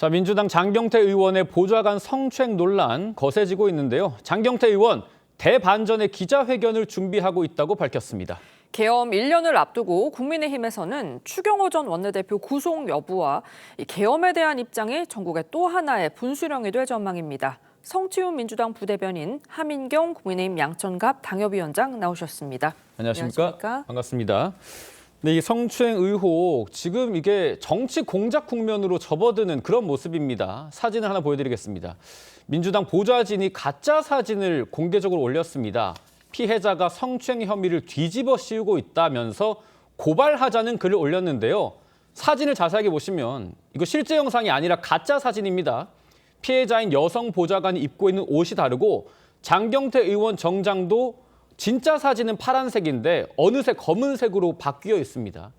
자, 민주당 장경태 의원의 보좌관 성추행 논란 거세지고 있는데요. 장경태 의원 대반전의 기자회견을 준비하고 있다고 밝혔습니다. 계엄 1년을 앞두고 국민의힘에서는 추경호 전 원내대표 구속 여부와 이 계엄에 대한 입장이 전국의 또 하나의 분수령이 될 전망입니다. 성치훈 민주당 부대변인, 하민경 국민의힘 양천갑 당협위원장 나오셨습니다. 안녕하십니까? 반갑습니다. 네, 이 성추행 의혹, 지금 이게 정치 공작 국면으로 접어드는 그런 모습입니다. 사진을 하나 보여드리겠습니다. 민주당 보좌진이 가짜 사진을 공개적으로 올렸습니다. 피해자가 성추행 혐의를 뒤집어 씌우고 있다면서 고발하자는 글을 올렸는데요. 사진을 자세하게 보시면 이거 실제 영상이 아니라 가짜 사진입니다. 피해자인 여성 보좌관이 입고 있는 옷이 다르고 장경태 의원 정장도 진짜 사진은 파란색인데 어느새 검은색으로 바뀌어 있습니다.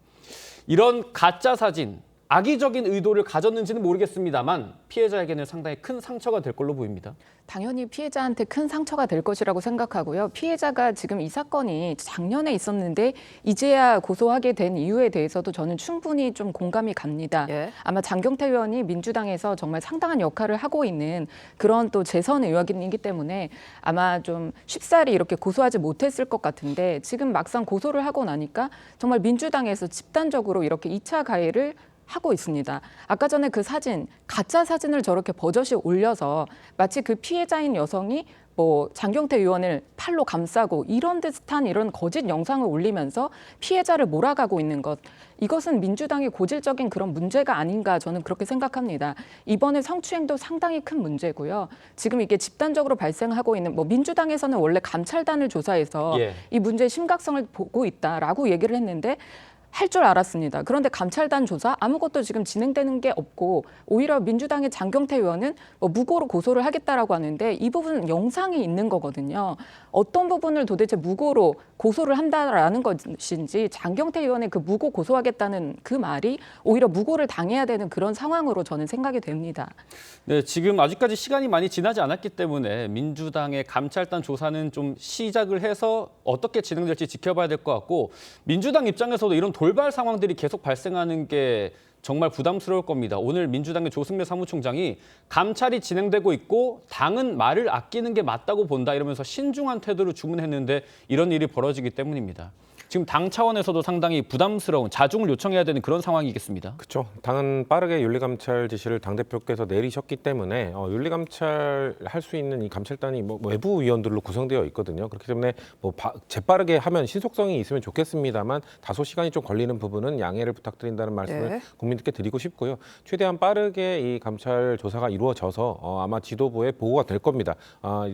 이런 가짜 사진, 악의적인 의도를 가졌는지는 모르겠습니다만 피해자에게는 상당히 큰 상처가 될 걸로 보입니다. 당연히 피해자한테 큰 상처가 될 것이라고 생각하고요. 피해자가 지금 이 사건이 작년에 있었는데 이제야 고소하게 된 이유에 대해서도 저는 충분히 좀 공감이 갑니다. 예. 아마 장경태 의원이 민주당에서 정말 상당한 역할을 하고 있는 그런 또 재선 의원이기 때문에 아마 좀 쉽사리 이렇게 고소하지 못했을 것 같은데 지금 막상 고소를 하고 나니까 정말 민주당에서 집단적으로 이렇게 2차 가해를 하고 있습니다. 아까 전에 그 사진, 가짜 사진을 저렇게 버젓이 올려서 마치 그 피해자인 여성이 뭐 장경태 의원을 팔로 감싸고 이런 듯한 이런 거짓 영상을 올리면서 피해자를 몰아가고 있는 것. 이것은 민주당의 고질적인 그런 문제가 아닌가 저는 그렇게 생각합니다. 이번에 성추행도 상당히 큰 문제고요. 지금 이게 집단적으로 발생하고 있는 뭐 민주당에서는 원래 감찰단을 조사해서 이 문제의 심각성을 보고 있다라고 얘기를 했는데 할 줄 알았습니다. 그런데 감찰단 조사 아무것도 지금 진행되는 게 없고 오히려 민주당의 장경태 의원은 뭐 무고로 고소를 하겠다라고 하는데 이 부분은 영상이 있는 거거든요. 어떤 부분을 도대체 무고로 고소를 한다라는 것인지 장경태 의원의 그 무고 고소하겠다는 그 말이 오히려 무고를 당해야 되는 그런 상황으로 저는 생각이 됩니다. 네, 지금 아직까지 시간이 많이 지나지 않았기 때문에 민주당의 감찰단 조사는 좀 시작을 해서 어떻게 진행될지 지켜봐야 될 것 같고 민주당 입장에서도 이런 돌발 상황들이 계속 발생하는 게 정말 부담스러울 겁니다. 오늘 민주당의 조승래 사무총장이 감찰이 진행되고 있고 당은 말을 아끼는 게 맞다고 본다 이러면서 신중한 태도를 주문했는데 이런 일이 벌어지기 때문입니다. 지금 당 차원에서도 상당히 부담스러운 자중을 요청해야 되는 그런 상황이겠습니다. 그렇죠. 당은 빠르게 윤리감찰 지시를 당대표께서 내리셨기 때문에 윤리감찰 할 수 있는 이 감찰단이 뭐 외부 위원들로 구성되어 있거든요. 그렇기 때문에 뭐 재빠르게 하면 신속성이 있으면 좋겠습니다만 다소 시간이 좀 걸리는 부분은 양해를 부탁드린다는 말씀을 국민들께 드리고 싶고요. 최대한 빠르게 이 감찰 조사가 이루어져서 아마 지도부에 보고가 될 겁니다.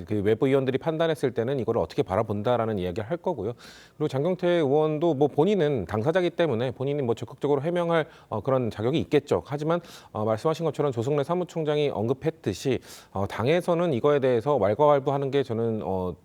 그 외부 위원들이 판단했을 때는 이걸 어떻게 바라본다라는 이야기를 할 거고요. 그리고 장경태 의원도 뭐 본인은 당사자이기 때문에 본인이 뭐 적극적으로 해명할 그런 자격이 있겠죠. 하지만 말씀하신 것처럼 조승래 사무총장이 언급했듯이 당에서는 이거에 대해서 왈가왈부하는 게 저는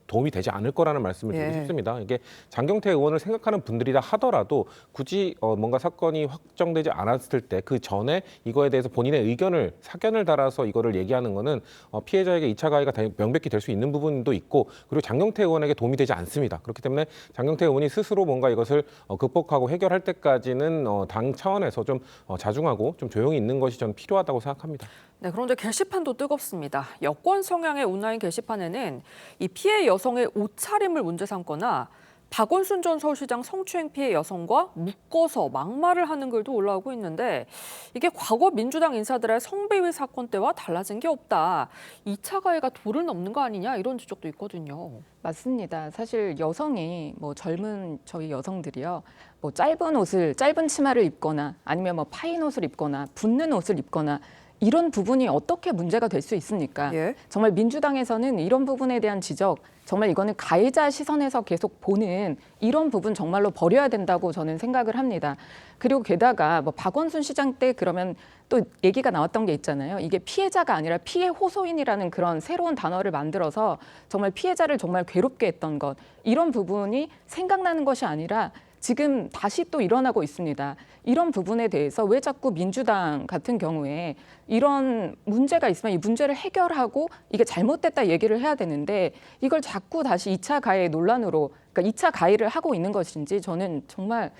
도움이 되지 않을 거라는 말씀을 드리고 싶습니다. 이게 장경태 의원을 생각하는 분들이라 하더라도 굳이 뭔가 사건이 확정되지 않았을 때 그 전에 이거에 대해서 본인의 의견을 사견을 달아서 이거를 얘기하는 거는 피해자에게 2차 가해가 명백히 될 수 있는 부분도 있고 그리고 장경태 의원에게 도움이 되지 않습니다. 그렇기 때문에 장경태 의원이 스스로 뭔가 이것을 극복하고 해결할 때까지는 당 차원에서 좀 자중하고 좀 조용히 있는 것이 저는 필요하다고 생각합니다. 네, 그런데 게시판도 뜨겁습니다. 여권 성향의 온라인 게시판에는 이 피해 여성의 옷차림을 문제 삼거나 박원순 전 서울시장 성추행 피해 여성과 묶어서 막말을 하는 글도 올라오고 있는데 이게 과거 민주당 인사들의 성배위 사건 때와 달라진 게 없다. 2차 가해가 도를 넘는 거 아니냐 이런 지적도 있거든요. 맞습니다. 사실 여성이 뭐 젊은 저희 여성들이요. 뭐 짧은 치마를 입거나 아니면 뭐 파인 옷을 입거나 붙는 옷을 입거나 이런 부분이 어떻게 문제가 될 수 있습니까? 정말 민주당에서는 이런 부분에 대한 지적, 정말 이거는 가해자 시선에서 계속 보는 이런 부분 정말로 버려야 된다고 저는 생각을 합니다. 그리고 게다가 뭐 박원순 시장 때 그러면 또 얘기가 나왔던 게 있잖아요. 이게 피해자가 아니라 피해 호소인이라는 그런 새로운 단어를 만들어서 정말 피해자를 정말 괴롭게 했던 것. 이런 부분이 생각나는 것이 아니라 지금 다시 또 일어나고 있습니다. 이런 부분에 대해서 왜 자꾸 민주당 같은 경우에 이런 문제가 있으면 이 문제를 해결하고 이게 잘못됐다 얘기를 해야 되는데 이걸 자꾸 다시 2차 가해 논란으로 그러니까 2차 가해를 하고 있는 것인지 저는 정말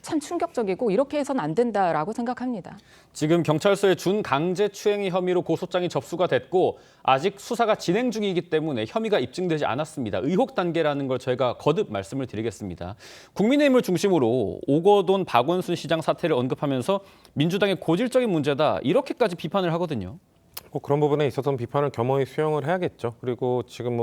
참 충격적이고 이렇게 해서는 안 된다라고 생각합니다. 지금 경찰서에 준강제추행 혐의로 고소장이 접수가 됐고 아직 수사가 진행 중이기 때문에 혐의가 입증되지 않았습니다. 의혹 단계라는 걸 저희가 거듭 말씀을 드리겠습니다. 국민의힘을 중심으로 오거돈 박원순 시장 사태를 언급하면서 민주당의 고질적인 문제다 이렇게까지 비판을 하거든요. 그런 부분에 있어서는 비판을 겸허히 수용을 해야겠죠. 그리고 지금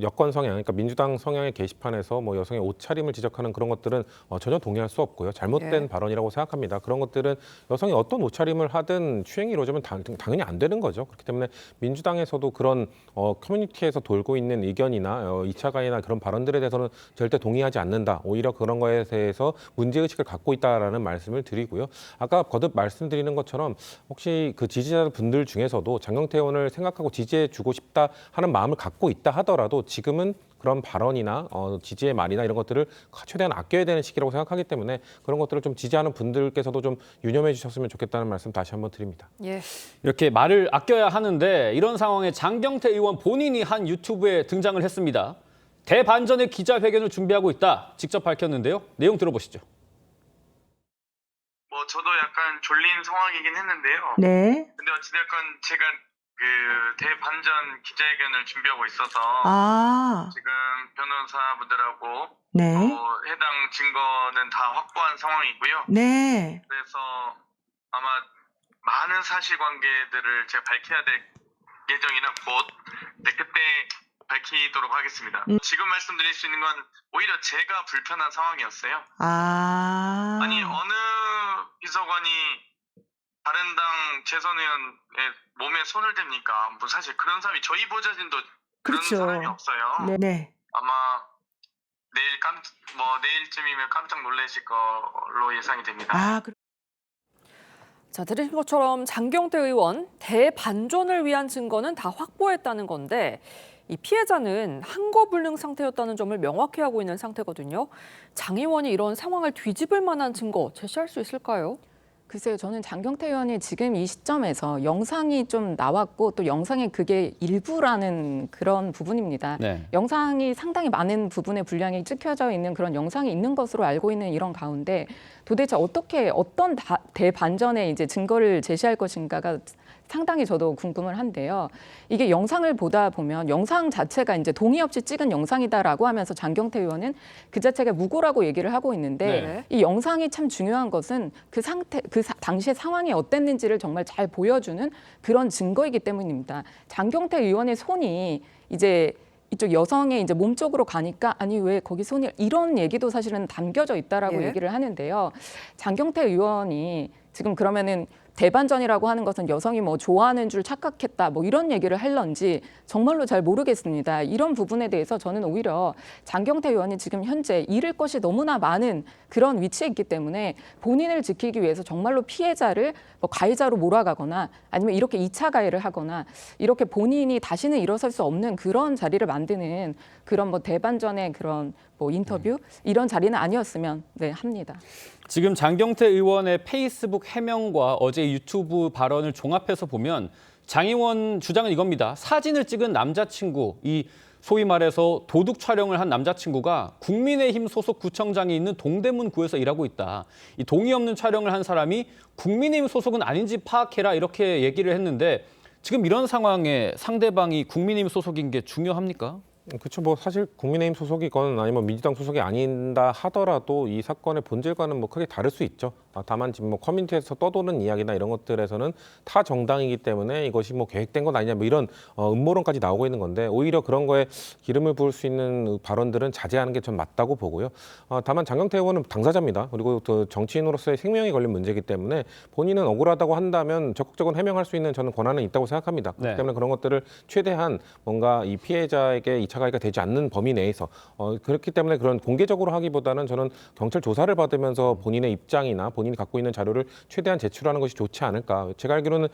여권 성향, 그러니까 민주당 성향의 게시판에서 여성의 옷차림을 지적하는 그런 것들은 전혀 동의할 수 없고요. 잘못된 예. 발언이라고 생각합니다. 그런 것들은 여성이 어떤 옷차림을 하든 추행이 이루어지면 당연히 안 되는 거죠. 그렇기 때문에 민주당에서도 그런 커뮤니티에서 돌고 있는 의견이나 2차 가해나 그런 발언들에 대해서는 절대 동의하지 않는다. 오히려 그런 거에 대해서 문제의식을 갖고 있다라는 말씀을 드리고요. 아까 거듭 말씀드리는 것처럼 혹시 그 지지자분들 중에서도 장경태 의원을 생각하고 지지해주고 싶다 하는 마음을 갖고 있다 하더라도 지금은 그런 발언이나 지지의 말이나 이런 것들을 최대한 아껴야 되는 시기라고 생각하기 때문에 그런 것들을 좀 지지하는 분들께서도 좀 유념해 주셨으면 좋겠다는 말씀 다시 한번 드립니다. 예. 이렇게 말을 아껴야 하는데 이런 상황에 장경태 의원 본인이 한 유튜브에 등장을 했습니다. 대반전의 기자회견을 준비하고 있다. 직접 밝혔는데요. 내용 들어보시죠. 저도 약간 졸린 상황이긴 했는데요. 네. 근데 어찌됐건 제가 그 대반전 기자회견을 준비하고 있어서 아, 지금 변호사분들하고 네. 해당 증거는 다 확보한 상황이고요. 네. 그래서 아마 많은 사실관계들을 제가 밝혀야 될 예정이라 그때 밝히도록 하겠습니다. 지금 말씀드릴 수 있는 건 오히려 제가 불편한 상황이었어요. 아. 아니 어느 비서관이 다른 당 재선 의원의 몸에 손을 댑니까? 뭐 사실 그런 사람이 저희 보좌진도 그런 그렇죠. 사람이 없어요. 네. 아마 내일쯤이면 깜짝 놀라실 걸로 예상이 됩니다. 아, 자, 들으신 것처럼 장경태 의원 대반전을 위한 증거는 다 확보했다는 건데 이 피해자는 한거불능 상태였다는 점을 명확히 하고 있는 상태거든요. 장 의원이 이런 상황을 뒤집을 만한 증거 제시할 수 있을까요? 글쎄요, 저는 장경태 의원이 지금 이 시점에서 영상이 좀 나왔고 또 영상의 그게 일부라는 그런 부분입니다. 네. 영상이 상당히 많은 부분의 분량이 찍혀져 있는 그런 영상이 있는 것으로 알고 있는 이런 가운데 도대체 어떤 대반전의 이제 증거를 제시할 것인가가 상당히 저도 궁금을 한데요. 이게 영상을 보다 보면 영상 자체가 이제 동의 없이 찍은 영상이다라고 하면서 장경태 의원은 그 자체가 무고라고 얘기를 하고 있는데 네. 이 영상이 참 중요한 것은 당시의 상황이 어땠는지를 정말 잘 보여주는 그런 증거이기 때문입니다. 장경태 의원의 손이 이제 이쪽 여성의 이제 몸 쪽으로 가니까 아니 왜 거기 손이 이런 얘기도 사실은 담겨져 있다라고 예. 얘기를 하는데요. 장경태 의원이 지금 그러면은 대반전이라고 하는 것은 여성이 뭐 좋아하는 줄 착각했다 뭐 이런 얘기를 할런지 정말로 잘 모르겠습니다. 이런 부분에 대해서 저는 오히려 장경태 의원이 지금 현재 잃을 것이 너무나 많은 그런 위치에 있기 때문에 본인을 지키기 위해서 정말로 피해자를 뭐 가해자로 몰아가거나 아니면 이렇게 2차 가해를 하거나 이렇게 본인이 다시는 일어설 수 없는 그런 자리를 만드는 그런 뭐 대반전의 그런 뭐 인터뷰 이런 자리는 아니었으면 합니다. 지금 장경태 의원의 페이스북 해명과 어제 유튜브 발언을 종합해서 보면 장 의원 주장은 이겁니다. 사진을 찍은 남자친구, 이 소위 말해서 도둑 촬영을 한 남자친구가 국민의힘 소속 구청장이 있는 동대문구에서 일하고 있다. 이 동의 없는 촬영을 한 사람이 국민의힘 소속은 아닌지 파악해라 이렇게 얘기를 했는데 지금 이런 상황에 상대방이 국민의힘 소속인 게 중요합니까? 그렇죠. 사실 국민의힘 소속이건 아니면 민주당 소속이 아닌다 하더라도 이 사건의 본질과는 크게 다를 수 있죠. 다만 지금 커뮤니티에서 떠도는 이야기나 이런 것들에서는 타 정당이기 때문에 이것이 계획된 건 아니냐 이런 음모론까지 나오고 있는 건데 오히려 그런 거에 기름을 부을 수 있는 발언들은 자제하는 게 전 맞다고 보고요. 다만 장경태 의원은 당사자입니다. 그리고 또 정치인으로서의 생명이 걸린 문제이기 때문에 본인은 억울하다고 한다면 적극적으로 해명할 수 있는 저는 권한은 있다고 생각합니다. 그렇기 네. 때문에 그런 것들을 최대한 뭔가 이 피해자에게 2차 가해가 되지 않는 범위 내에서 그렇기 때문에 그런 공개적으로 하기보다는 저는 경찰 조사를 받으면서 본인의 입장이나 본인이 갖고 있는 자료를 최대한 제출하는 것이 좋지 않을까. 제가 알기로는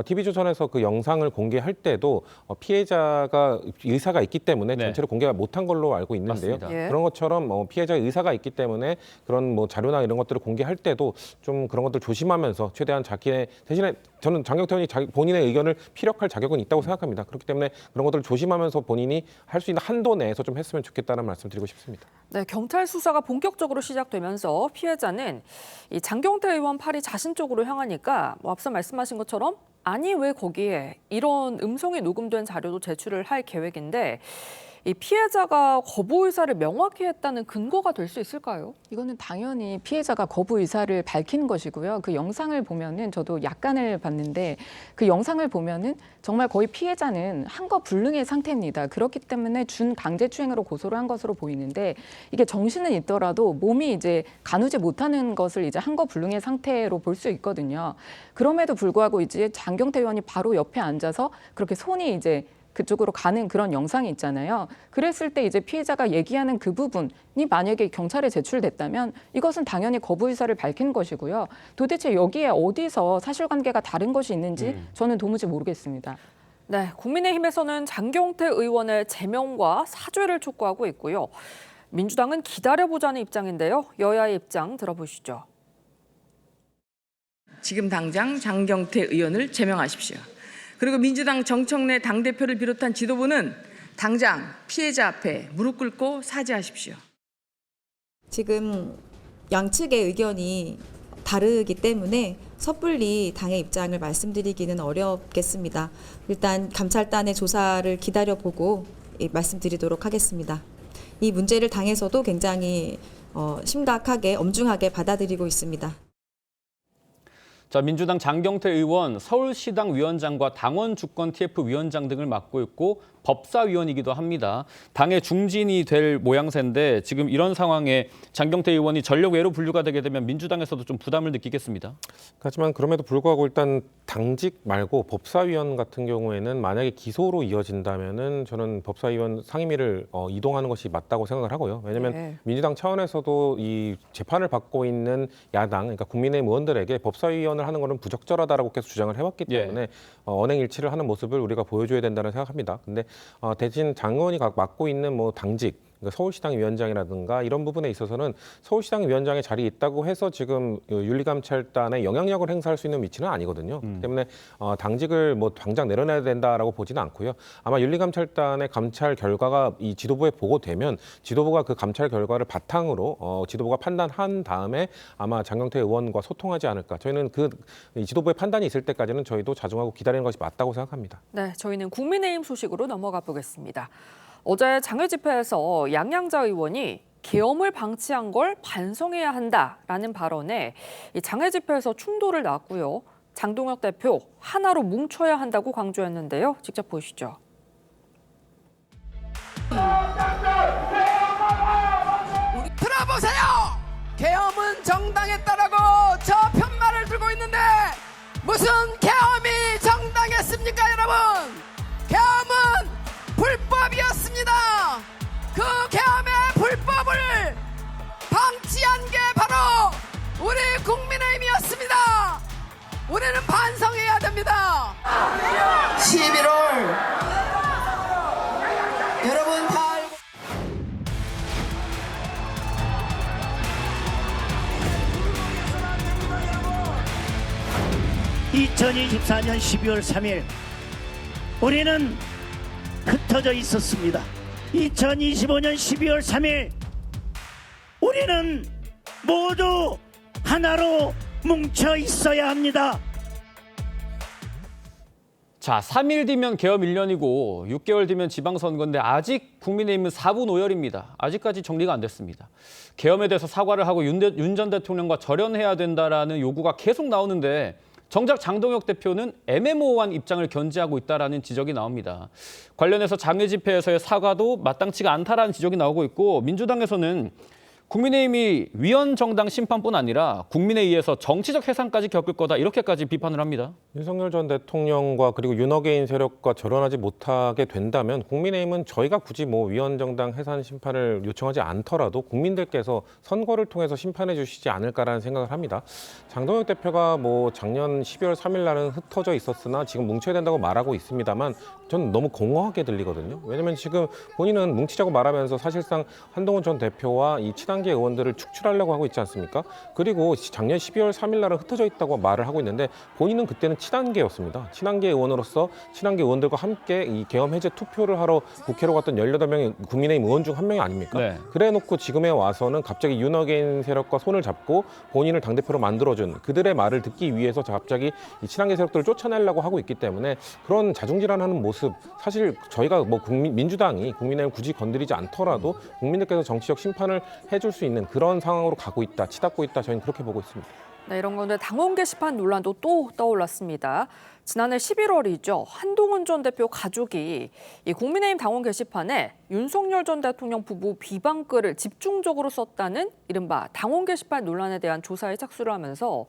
TV조선에서 그 영상을 공개할 때도 피해자가 의사가 있기 때문에 네. 전체를 공개가 못한 걸로 알고 있는데요. 맞습니다. 예. 그런 것처럼 피해자의 의사가 있기 때문에 그런 자료나 이런 것들을 공개할 때도 좀 그런 것들 조심하면서 최대한 자기의 대신에 저는 장경태 의원이 본인의 의견을 피력할 자격은 있다고 생각합니다. 그렇기 때문에 그런 것들을 조심하면서 본인이 할 수 있는 있는 한도 내에서 좀 했으면 좋겠다는 말씀 드리고 싶습니다. 네, 경찰 수사가 본격적으로 시작되면서 피해자는 이 장경태 의원 팔이 자신 쪽으로 향하니까 앞서 말씀하신 것처럼 아니 왜 거기에 이런 음성이 녹음된 자료도 제출을 할 계획인데 이 피해자가 거부 의사를 명확히 했다는 근거가 될 수 있을까요? 이거는 당연히 피해자가 거부 의사를 밝힌 것이고요. 그 영상을 보면은 저도 약간을 봤는데 그 영상을 보면은 정말 거의 피해자는 한거불능의 상태입니다. 그렇기 때문에 준 강제추행으로 고소를 한 것으로 보이는데 이게 정신은 있더라도 몸이 이제 가누지 못하는 것을 이제 한거불능의 상태로 볼 수 있거든요. 그럼에도 불구하고 이제 장경태 의원이 바로 옆에 앉아서 그렇게 손이 이제 그쪽으로 가는 그런 영상이 있잖아요. 그랬을 때 이제 피해자가 얘기하는 그 부분이 만약에 경찰에 제출됐다면 이것은 당연히 거부 의사를 밝힌 것이고요. 도대체 여기에 어디서 사실관계가 다른 것이 있는지 저는 도무지 모르겠습니다. 네, 국민의힘에서는 장경태 의원의 제명과 사죄를 촉구하고 있고요. 민주당은 기다려보자는 입장인데요. 여야의 입장 들어보시죠. 지금 당장 장경태 의원을 제명하십시오. 그리고 민주당 정청래 당대표를 비롯한 지도부는 당장 피해자 앞에 무릎 꿇고 사죄하십시오. 지금 양측의 의견이 다르기 때문에 섣불리 당의 입장을 말씀드리기는 어렵겠습니다. 일단 감찰단의 조사를 기다려보고 말씀드리도록 하겠습니다. 이 문제를 당에서도 굉장히 심각하게 엄중하게 받아들이고 있습니다. 자, 민주당 장경태 의원 서울시당 위원장과 당원 주권 TF 위원장 등을 맡고 있고 법사위원이기도 합니다. 당의 중진이 될 모양새인데 지금 이런 상황에 장경태 의원이 전력 외로 분류가 되게 되면 민주당에서도 좀 부담을 느끼겠습니다. 하지만 그럼에도 불구하고 일단 당직 말고 법사위원 같은 경우에는 만약에 기소로 이어진다면은 저는 법사위원 상임위를 이동하는 것이 맞다고 생각을 하고요. 왜냐하면 네. 민주당 차원에서도 이 재판을 받고 있는 야당, 그러니까 국민의힘 의원들에게 법사위원을 하는 것은 부적절하다라고 계속 주장을 해왔기 때문에 언행일치를 하는 모습을 우리가 보여줘야 된다는 생각합니다. 근데 대신 장 의원이 맡고 있는 뭐 당직, 그러니까 서울시당 위원장이라든가 이런 부분에 있어서는 서울시당 위원장의 자리에 있다고 해서 지금 윤리감찰단에 영향력을 행사할 수 있는 위치는 아니거든요. 그렇기 때문에 당직을 뭐 당장 내려놔야 된다라고 보지는 않고요. 아마 윤리감찰단의 감찰 결과가 이 지도부에 보고되면 지도부가 그 감찰 결과를 바탕으로 지도부가 판단한 다음에 아마 장경태 의원과 소통하지 않을까. 저희는 그 지도부의 판단이 있을 때까지는 저희도 자중하고 기다리는 것이 맞다고 생각합니다. 네, 저희는 국민의힘 소식으로 넘어가 보겠습니다. 어제 장외 집회에서 양양자 의원이 계엄을 방치한 걸 반성해야 한다라는 발언에 장외 집회에서 충돌을 낳았고요. 장동혁 대표 하나로 뭉쳐야 한다고 강조했는데요. 직접 보시죠. 들어보세요. 계엄은 정당했다라고 저 편말을 들고 있는데 무슨 계엄이 정당했습니까, 여러분? 계엄은 불법이었습니다. 그 계엄의 불법을 방치한 게 바로 우리 국민의힘이었습니다. 우리는 반성해야 됩니다. 11월 여러분 다 알고 2024년 12월 3일 우리는 흩어져 있었습니다. 2025년 12월 3일 우리는 모두 하나로 뭉쳐 있어야 합니다. 자, 3일 뒤면 계엄 1년이고 6개월 뒤면 지방선거인데 아직 국민의힘은 4분 5열입니다. 아직까지 정리가 안 됐습니다. 계엄에 대해서 사과를 하고 윤 전 대통령과 절연해야 된다라는 요구가 계속 나오는데 정작 장동혁 대표는 애매모호한 입장을 견지하고 있다라는 지적이 나옵니다. 관련해서 장외 집회에서의 사과도 마땅치가 않다라는 지적이 나오고 있고 민주당에서는 국민의힘이 위헌정당 심판뿐 아니라 국민에 의해서 정치적 해산까지 겪을 거다 이렇게까지 비판을 합니다. 윤석열 전 대통령과 그리고 윤어게인 세력과 절연하지 못하게 된다면 국민의힘은 저희가 굳이 뭐 위헌정당 해산 심판을 요청하지 않더라도 국민들께서 선거를 통해서 심판해 주시지 않을까라는 생각을 합니다. 장동혁 대표가 뭐 작년 12월 3일 날은 흩어져 있었으나 지금 뭉쳐야 된다고 말하고 있습니다만 저는 너무 공허하게 들리거든요. 왜냐하면 지금 본인은 뭉치자고 말하면서 사실상 한동훈 전 대표와 이 친한 친한계 의원들을 축출하려고 하고 있지 않습니까? 그리고 작년 12월 3일 날은 흩어져 있다고 말을 하고 있는데 본인은 그때는 친한계였습니다. 친한계 의원으로서 친한계 의원들과 함께 이 계엄 해제 투표를 하러 국회로 갔던 18명의 국민의힘 의원 중 한 명이 아닙니까? 네. 그래놓고 지금에 와서는 갑자기 윤어게인 세력과 손을 잡고 본인을 당대표로 만들어준 그들의 말을 듣기 위해서 갑자기 이 친한계 세력들을 쫓아내려고 하고 있기 때문에 그런 자중질환하는 모습, 사실 저희가 뭐 민주당이 국민의힘 굳이 건드리지 않더라도 국민들께서 정치적 심판을 해줄 수 있는 그런 상황으로 가고 있다, 치닫고 있다, 저희는 그렇게 보고 있습니다. 네, 이런 건데 당원 게시판 논란도 또 떠올랐습니다. 지난해 11월이죠. 한동훈 전 대표 가족이 이 국민의힘 당원 게시판에 윤석열 전 대통령 부부 비방글을 집중적으로 썼다는 이른바 당원 게시판 논란에 대한 조사에 착수를 하면서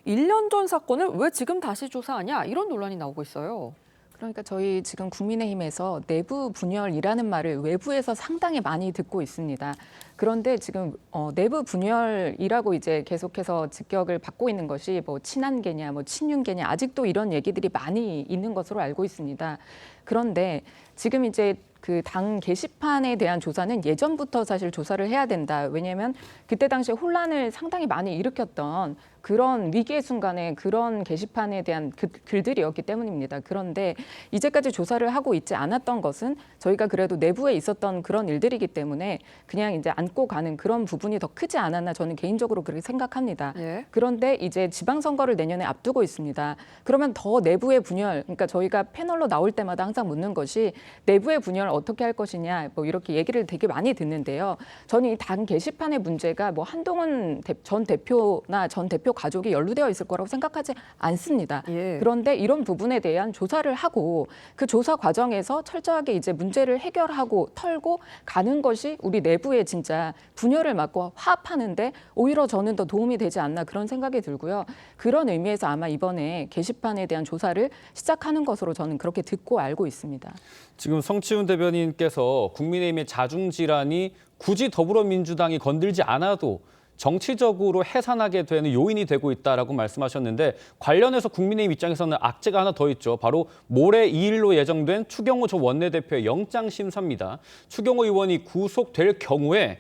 1년 전 사건을 왜 지금 다시 조사하냐 이런 논란이 나오고 있어요. 그러니까 저희 지금 국민의힘에서 내부 분열이라는 말을 외부에서 상당히 많이 듣고 있습니다. 그런데 지금 내부 분열이라고 이제 계속해서 직격을 받고 있는 것이 뭐 친한계냐, 뭐 친윤계냐 아직도 이런 얘기들이 많이 있는 것으로 알고 있습니다. 그런데 지금 이제 그 당 게시판에 대한 조사는 예전부터 사실 조사를 해야 된다. 왜냐하면 그때 당시에 혼란을 상당히 많이 일으켰던 그런 위기의 순간에 그런 게시판에 대한 글들이었기 때문입니다. 그런데 이제까지 조사를 하고 있지 않았던 것은 저희가 그래도 내부에 있었던 그런 일들이기 때문에 그냥 이제 안고 가는 그런 부분이 더 크지 않았나 저는 개인적으로 그렇게 생각합니다. 예. 그런데 이제 지방선거를 내년에 앞두고 있습니다. 그러면 더 내부의 분열, 그러니까 저희가 패널로 나올 때마다 항상 묻는 것이 내부의 분열 어떻게 할 것이냐, 뭐 이렇게 얘기를 되게 많이 듣는데요. 저는 이 당 게시판의 문제가 뭐 한동훈 전 대표나 전 대표 가족이 연루되어 있을 거라고 생각하지 않습니다. 예. 그런데 이런 부분에 대한 조사를 하고 그 조사 과정에서 철저하게 이제 문제를 해결하고 털고 가는 것이 우리 내부에 진짜 분열을 막고 화합하는데 오히려 저는 더 도움이 되지 않나 그런 생각이 들고요. 그런 의미에서 아마 이번에 게시판에 대한 조사를 시작하는 것으로 저는 그렇게 듣고 알고 있습니다. 지금 성치훈 대변인께서 국민의힘의 자중질환이 굳이 더불어민주당이 건들지 않아도 정치적으로 해산하게 되는 요인이 되고 있다라고 말씀하셨는데 관련해서 국민의힘 입장에서는 악재가 하나 더 있죠. 바로 모레 2일로 예정된 추경호 전 원내대표의 영장 심사입니다. 추경호 의원이 구속될 경우에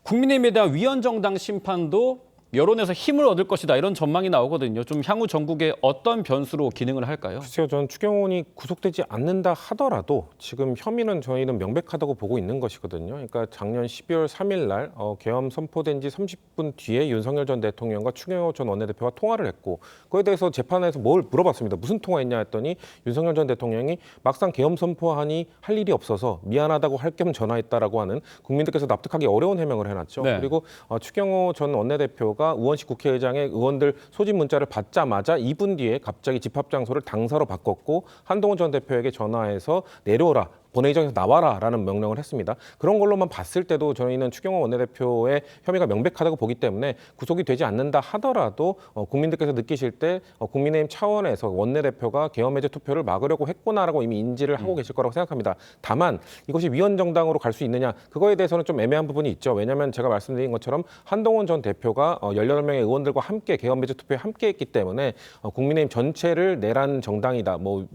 국민의힘에 대한 위헌정당 심판도 여론에서 힘을 얻을 것이다 이런 전망이 나오거든요. 좀 향후 전국에 어떤 변수로 기능을 할까요? 글쎄요, 저는 추경호원이 구속되지 않는다 하더라도 지금 혐의는 저희는 명백하다고 보고 있는 것이거든요. 그러니까 작년 12월 3일 날 계엄 선포된 지 30분 뒤에 윤석열 전 대통령과 추경호 전 원내대표가 통화를 했고 그에 대해서 재판에서 뭘 물어봤습니다. 무슨 통화했냐 했더니 윤석열 전 대통령이 막상 계엄 선포하니 할 일이 없어서 미안하다고 할 겸 전화했다라고 하는 국민들께서 납득하기 어려운 해명을 해놨죠. 네. 그리고 추경호 전 원내대표가 우원식 국회의장의 의원들 소집 문자를 받자마자 2분 뒤에 갑자기 집합 장소를 당사로 바꿨고 한동훈 전 대표에게 전화해서 내려오라. 본회의장에서 나와라라는 명령을 했습니다. 그런 걸로만 봤을 때도 저희는 추경호 원내대표의 혐의가 명백하다고 보기 때문에 구속이 되지 않는다 하더라도 국민들께서 느끼실 때 국민의힘 차원에서 원내대표가 계엄 해제 투표를 막으려고 했구나라고 이미 인지를 하고 계실 거라고 생각합니다. 다만 이것이 위헌정당으로 갈 수 있느냐 그거에 대해서는 좀 애매한 부분이 있죠. 왜냐하면 제가 말씀드린 것처럼 한동훈 전 대표가 18명의 의원들과 함께 계엄 해제 투표에 함께했기 때문에 국민의힘 전체를 내란 정당이다. 뭐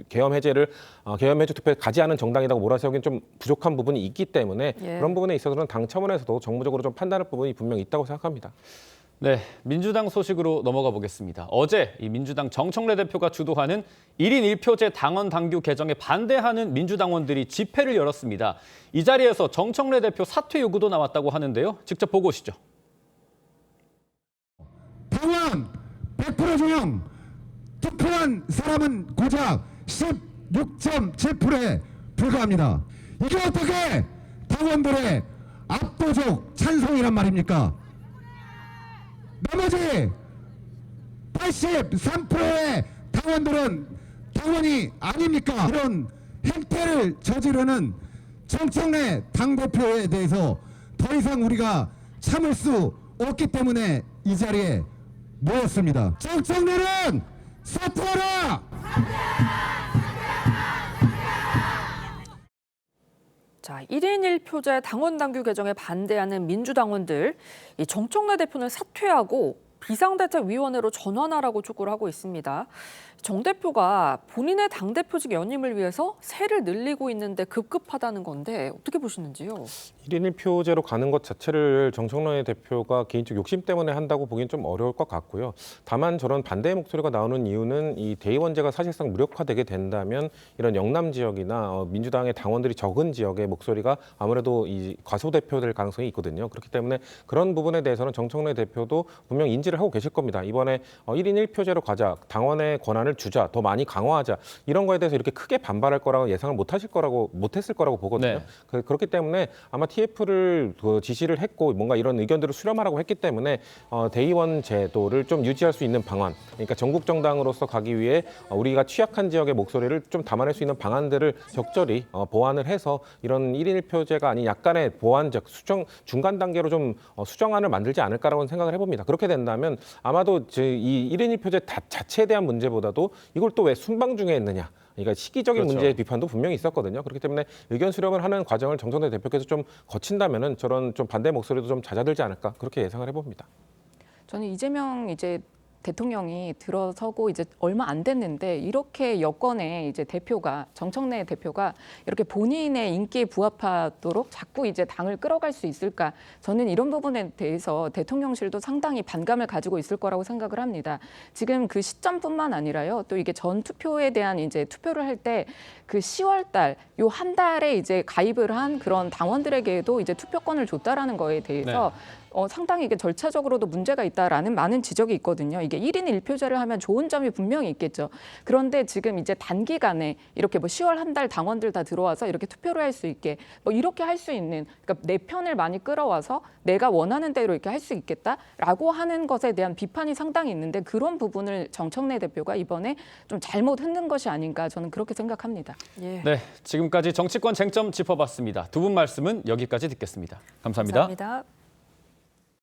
계엄 해제 투표에 가지 않은 정당이라고 몰아세우기는 좀 부족한 부분이 있기 때문에 예. 그런 부분에 있어서는 당 차원에서도 정무적으로 좀 판단할 부분이 분명히 있다고 생각합니다. 네, 민주당 소식으로 넘어가 보겠습니다. 어제 이 민주당 정청래 대표가 주도하는 1인 1표제 당원 당규 개정에 반대하는 민주당원들이 집회를 열었습니다. 이 자리에서 정청래 대표 사퇴 요구도 나왔다고 하는데요. 직접 보고 오시죠. 당원 100% 중용, 투표한 사람은 고작 16.7%에 불과합니다. 이게 어떻게 당원들의 압도적 찬성이란 말입니까? 나머지 83%의 당원들은 당원이 아닙니까? 이런 행태를 저지르는 정청래 당대표에 대해서 더 이상 우리가 참을 수 없기 때문에 이 자리에 모였습니다. 정청래는 사퇴하라! 자, 1인 1표제 당원 당규 개정에 반대하는 민주당원들, 이 정청래 대표는 사퇴하고 비상대책위원회로 전환하라고 촉구를 하고 있습니다. 정 대표가 본인의 당대표직 연임을 위해서 세를 늘리고 있는데 급급하다는 건데 어떻게 보시는지요? 1인 1표제로 가는 것 자체를 정청래 대표가 개인적 욕심 때문에 한다고 보기엔 좀 어려울 것 같고요. 다만 저런 반대의 목소리가 나오는 이유는 이 대의원제가 사실상 무력화되게 된다면 이런 영남 지역이나 민주당의 당원들이 적은 지역의 목소리가 아무래도 이 과소대표될 가능성이 있거든요. 그렇기 때문에 그런 부분에 대해서는 정청래 대표도 분명 인지를 하고 계실 겁니다. 이번에 1인 1표제로 가자, 당원의 권한을 주자, 더 많이 강화하자 이런 거에 대해서 이렇게 크게 반발할 거라고 예상을 못했을 거라고 보거든요. 네. 그렇기 때문에 아마 TF를 지시를 했고 뭔가 이런 의견들을 수렴하라고 했기 때문에 대의원 제도를 좀 유지할 수 있는 방안, 그러니까 전국 정당으로서 가기 위해 우리가 취약한 지역의 목소리를 좀 담아낼 수 있는 방안들을 적절히 보완을 해서 이런 1인 1표제가 아닌 약간의 보완적 중간 단계로 좀 수정안을 만들지 않을까라고 생각을 해봅니다. 그렇게 된다면 아마도 이 1인 1표제 자체에 대한 문제보다도 이걸 또 왜 순방 중에 했느냐. 그러니까 시기적인 그렇죠. 문제의 비판도 분명히 있었거든요. 그렇기 때문에 의견 수렴을 하는 과정을 정청래 대표께서 좀 거친다면은 저런 좀 반대 목소리도 좀 잦아들지 않을까 그렇게 예상을 해봅니다. 저는 이재명 대통령이 들어서고 이제 얼마 안 됐는데 이렇게 여권의 이제 대표가 정청래 대표가 이렇게 본인의 인기에 부합하도록 자꾸 이제 당을 끌어갈 수 있을까? 저는 이런 부분에 대해서 대통령실도 상당히 반감을 가지고 있을 거라고 생각을 합니다. 지금 그 시점뿐만 아니라요. 또 이게 전 투표에 대한 이제 투표를 할 때 그 10월 달 요 한 달에 이제 가입을 한 그런 당원들에게도 이제 투표권을 줬다라는 거에 대해서 상당히 이게 절차적으로도 문제가 있다라는 많은 지적이 있거든요. 이게 1인 1표제를 하면 좋은 점이 분명히 있겠죠. 그런데 지금 이제 단기간에 이렇게 뭐 10월 한 달 당원들 다 들어와서 이렇게 투표를 할 수 있게 뭐 이렇게 할 수 있는, 그러니까 내 편을 많이 끌어와서 내가 원하는 대로 이렇게 할 수 있겠다라고 하는 것에 대한 비판이 상당히 있는데 그런 부분을 정청래 대표가 이번에 좀 잘못 흔든 것이 아닌가 저는 그렇게 생각합니다. 예. 네, 지금까지 정치권 쟁점 짚어봤습니다. 두 분 말씀은 여기까지 듣겠습니다. 감사합니다. 감사합니다.